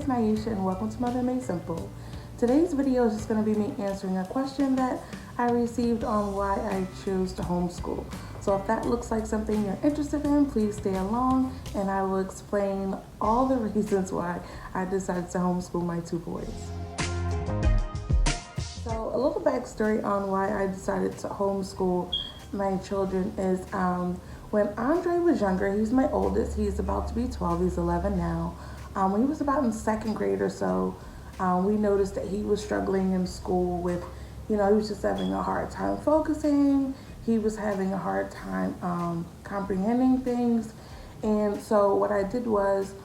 Naisha and welcome to Mother Made Simple. Today's video is just going to be me answering a question that I received on why I chose to homeschool. So if that looks like something you're interested in, please stay along and I will explain all the reasons why I decided to homeschool my two boys. So a little backstory on why I decided to homeschool my children is when Andre was younger, he's my oldest, he's about to be 12, he's 11 now. When he was about in second grade or so, we noticed that he was struggling in school with, he was just having a hard time focusing. He was having a hard time comprehending things. And so what I did was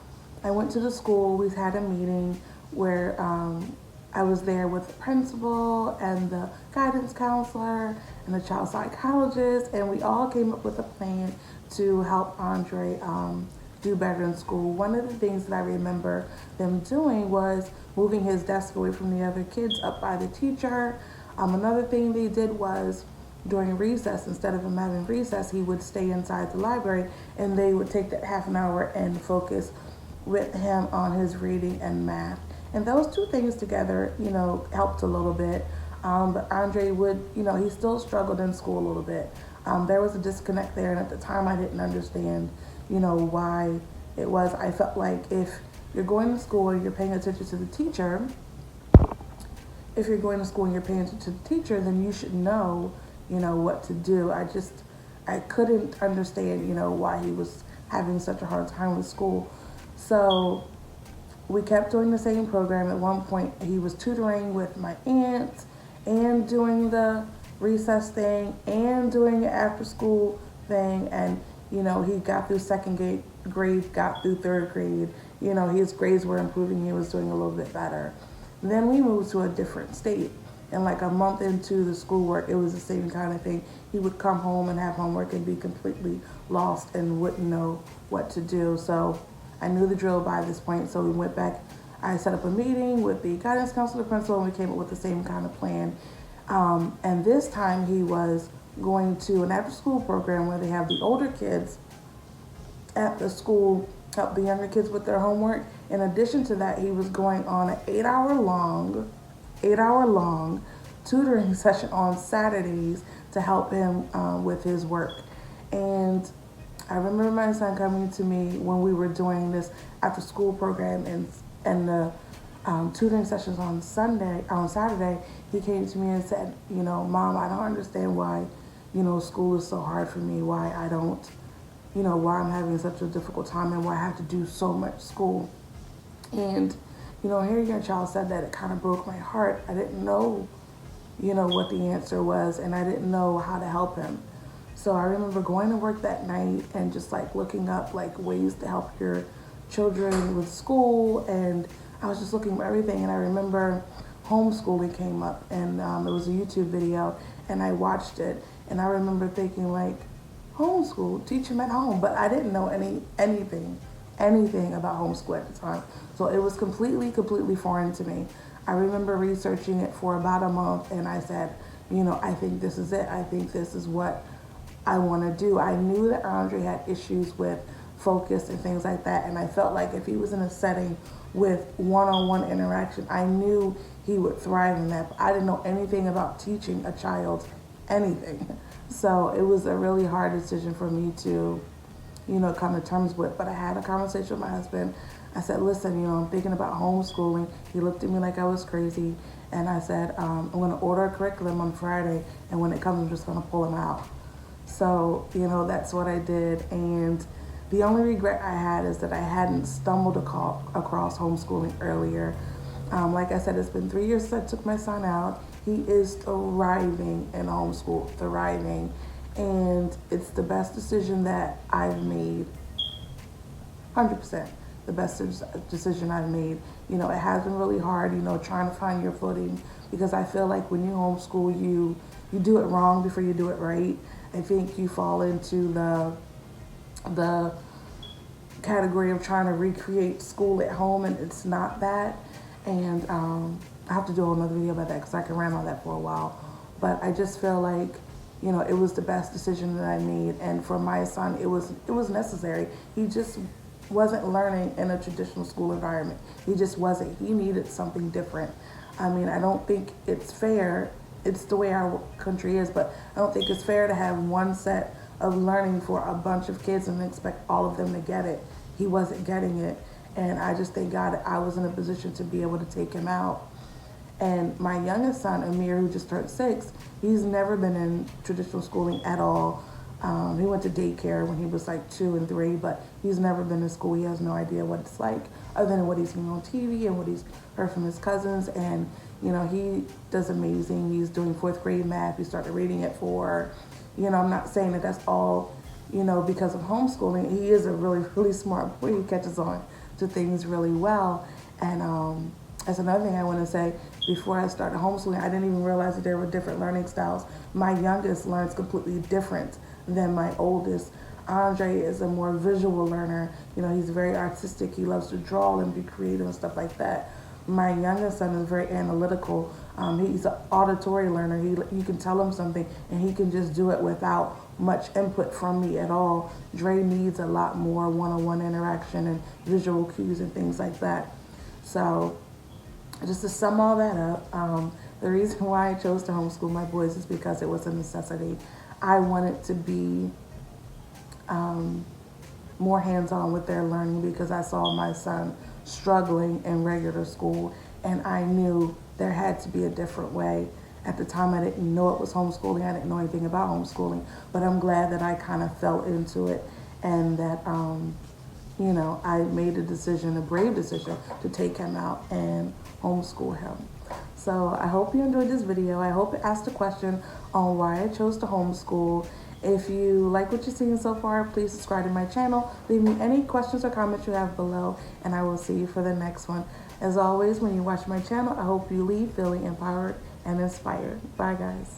I went to the school. We had a meeting where I was there with the principal and the guidance counselor and the child psychologist, and we all came up with a plan to help Andre do better in school. One of the things that I remember them doing was moving his desk away from the other kids up by the teacher. Another thing they did was during recess, instead of him having recess, he would stay inside the library and they would take that half an hour and focus with him on his reading and math. And those two things together, helped a little bit. But Andre would, he still struggled in school a little bit. There was a disconnect there, and at the time I didn't understand, why it was. I felt like if you're going to school and you're paying attention to the teacher, then you should know, what to do. I couldn't understand, why he was having such a hard time with school. So we kept doing the same program. At one point, he was tutoring with my aunt and doing the recess thing and doing the after school thing. And, he got through second grade, got through third grade. His grades were improving. He was doing a little bit better. Then we moved to a different state. And like a month into the schoolwork, it was the same kind of thing. He would come home and have homework and be completely lost and wouldn't know what to do. So I knew the drill by this point. So we went back. I set up a meeting with the guidance counselor, principal, and we came up with the same kind of plan. And this time he was going to an after-school program where they have the older kids at the school help the younger kids with their homework. In addition to that, he was going on an 8-hour long tutoring session on Saturdays to help him with his work. And I remember my son coming to me when we were doing this after-school program and the tutoring sessions on Saturday. He came to me and said, Mom, I don't understand why, school is so hard for me, why I don't, why I'm having such a difficult time and why I have to do so much school. And, hearing your child said that, it kind of broke my heart. I didn't know, what the answer was, and I didn't know how to help him. So I remember going to work that night and just looking up ways to help your children with school, and I was just looking for everything. And I remember homeschooling came up, and it was a YouTube video, and I watched it, and I remember thinking homeschool, teach him at home, but I didn't know anything about homeschool at the time. So it was completely foreign to me. I remember researching it for about a month, and I said, I think this is it. I think this is what I want to do. I knew that Andre had issues with focus and things like that, and I felt like if he was in a setting with one-on-one interaction, I knew he would thrive in that. But I didn't know anything about teaching a child anything. So it was a really hard decision for me to, come to terms with. But I had a conversation with my husband. I said, listen, I'm thinking about homeschooling. He looked at me like I was crazy. And I said, I'm going to order a curriculum on Friday, and when it comes, I'm just going to pull him out. So, that's what I did. And the only regret I had is that I hadn't stumbled across homeschooling earlier. Like I said, it's been 3 years since I took my son out. He is thriving in homeschool, thriving. And it's the best decision that I've made, 100%. The best decision I've made. It has been really hard, trying to find your footing, because I feel like when you homeschool, you do it wrong before you do it right. I think you fall into the category of trying to recreate school at home, and it's not that. And I have to do another video about that because I can rant on that for a while. But I just feel like, it was the best decision that I made, and for my son, it was necessary. wasn't learning in a traditional school environment. He just wasn't. He needed something different. I mean, I don't think it's fair. It's the way our country is, but I don't think it's fair to have one set of learning for a bunch of kids and expect all of them to get it. He wasn't getting it. And I just thank God I was in a position to be able to take him out. And my youngest son, Amir, who just turned 6, he's never been in traditional schooling at all. He went to daycare when he was like 2 and 3, but he's never been to school. He has no idea what it's like other than what he's seen on TV and what he's heard from his cousins. And, you know, he does amazing. He's doing 4th grade math. He started reading at 4. You know, I'm not saying that that's all, you know, because of homeschooling. He is a really, really smart boy. He catches on to things really well. And that's another thing I want to say. Before I started homeschooling, I didn't even realize that there were different learning styles. My youngest learns completely different than my oldest. Andre is a more visual learner. You know, he's very artistic. He loves to draw and be creative and stuff like that. My youngest son is very analytical. He's an auditory learner. You can tell him something and he can just do it without much input from me at all. Dre needs a lot more one-on-one interaction and visual cues and things like that. So just to sum all that up, the reason why I chose to homeschool my boys is because it was a necessity. I wanted to be more hands-on with their learning because I saw my son struggling in regular school, and I knew there had to be a different way. At the time, I didn't know it was homeschooling. I didn't know anything about homeschooling, but I'm glad that I kind of fell into it and that, you know, I made a decision, a brave decision, to take him out and homeschool him. So I hope you enjoyed this video. I hope it asked a question on why I chose to homeschool. If you like what you've seen so far, please subscribe to my channel. Leave me any questions or comments you have below, and I will see you for the next one. As always, when you watch my channel, I hope you leave feeling empowered and inspired. Bye, guys.